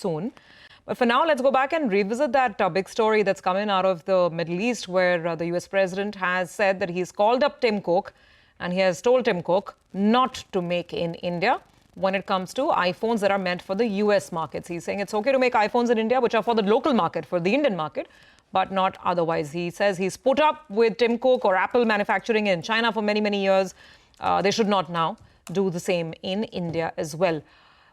soon. But for now, let's go back and revisit that big story that's coming out of the Middle East, where the US president has said that he's called up Tim Cook and he has told Tim Cook not to make in India when it comes to iPhones that are meant for the US markets. He's saying it's okay to make iPhones in India, which are for the local market, for the Indian market, but not otherwise. He says he's put up with Tim Cook or Apple manufacturing in China for many, many years. They should not now do the same in India as well.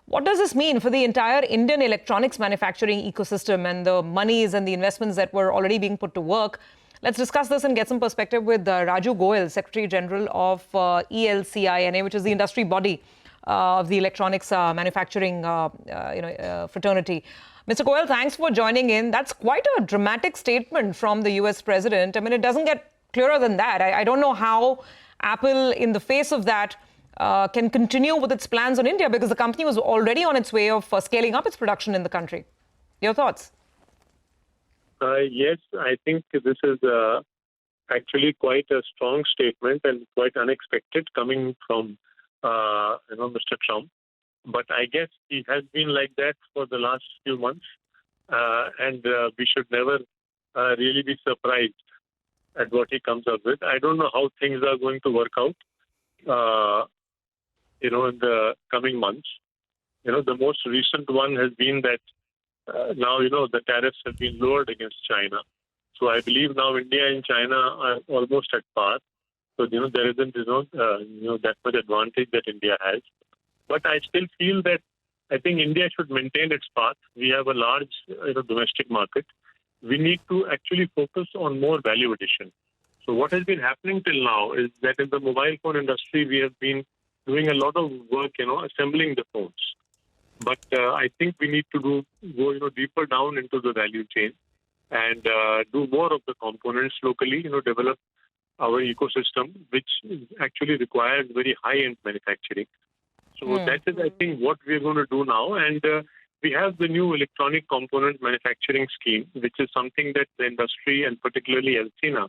What does this mean for the entire Indian electronics manufacturing ecosystem and the monies and the investments that were already being put to work? Let's discuss this and get some perspective with Rajoo Goel, Secretary General of ELCINA, which is the industry body of the electronics manufacturing fraternity. Mr. Goel, thanks for joining in. That's quite a dramatic statement from the US president. I mean, it doesn't get clearer than that. I don't know how Apple, in the face of that, can continue with its plans on India, because the company was already on its way of scaling up its production in the country. Your thoughts? Yes, I think this is actually quite a strong statement and quite unexpected coming from Mr. Trump. But I guess he has been like that for the last few months, and we should never really be surprised at what he comes up with. I don't know how things are going to work out, in the coming months. The most recent one has been that now, the tariffs have been lowered against China. So I believe now India and China are almost at par. So, there isn't, that much advantage that India has. But I still feel that I think India should maintain its path. We have a large, domestic market. We need to actually focus on more value addition. So what has been happening till now is that in the mobile phone industry, we have been doing a lot of work, assembling the phones. But I think we need to go deeper down into the value chain and do more of the components locally, develop our ecosystem, which actually requires very high-end manufacturing. So that is, I think, what we're going to do now. And we have the new electronic component manufacturing scheme, which is something that the industry and particularly ELCINA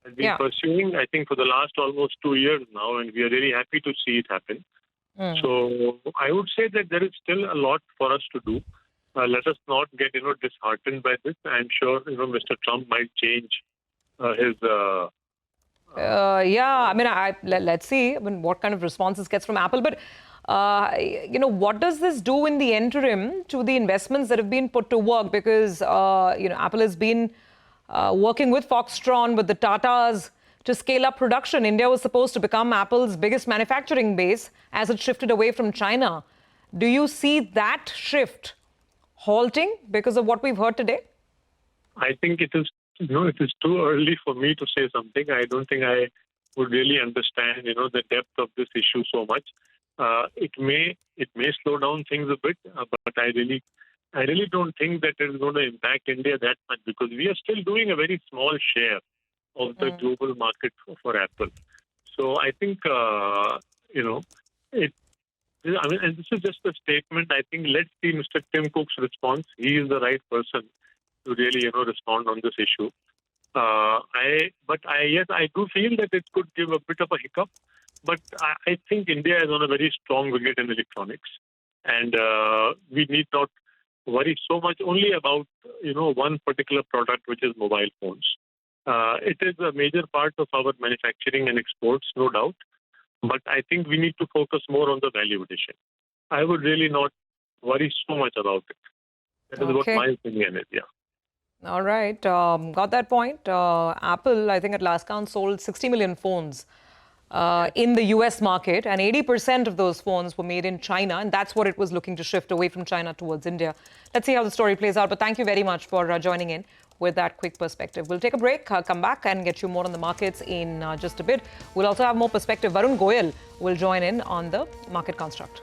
has been pursuing, I think, for the last almost 2 years now. And we are really happy to see it happen. So I would say that there is still a lot for us to do. Let us not get, disheartened by this. I'm sure, Mr. Trump might change his... let's see what kind of response this gets from Apple. But, what does this do in the interim to the investments that have been put to work? Because, Apple has been working with Foxtron, with the Tatas, to scale up production. India was supposed to become Apple's biggest manufacturing base as it shifted away from China. Do you see that shift halting because of what we've heard today? I think it is, it is too early for me to say something. I don't think I would really understand, the depth of this issue so much. It may slow down things a bit, but I really don't think that it is going to impact India that much, because we are still doing a very small share of the global market for Apple. So I think, and this is just a statement. I think let's see Mr. Tim Cook's response. He is the right person to really, respond on this issue. I do feel that it could give a bit of a hiccup, but I think India is on a very strong wicket in electronics, and we need not worry so much only about, one particular product, which is mobile phones. It is a major part of our manufacturing and exports, no doubt, but I think we need to focus more on the value addition. I would really not worry so much about it. That is what my opinion is, All right. Got that point. Apple, I think at last count, sold 60 million phones in the US market, and 80% of those phones were made in China, and that's what it was looking to shift away from China towards India. Let's see how the story plays out, but thank you very much for joining in with that quick perspective. We'll take a break, come back and get you more on the markets in just a bit. We'll also have more perspective. Rajoo Goel will join in on the market construct.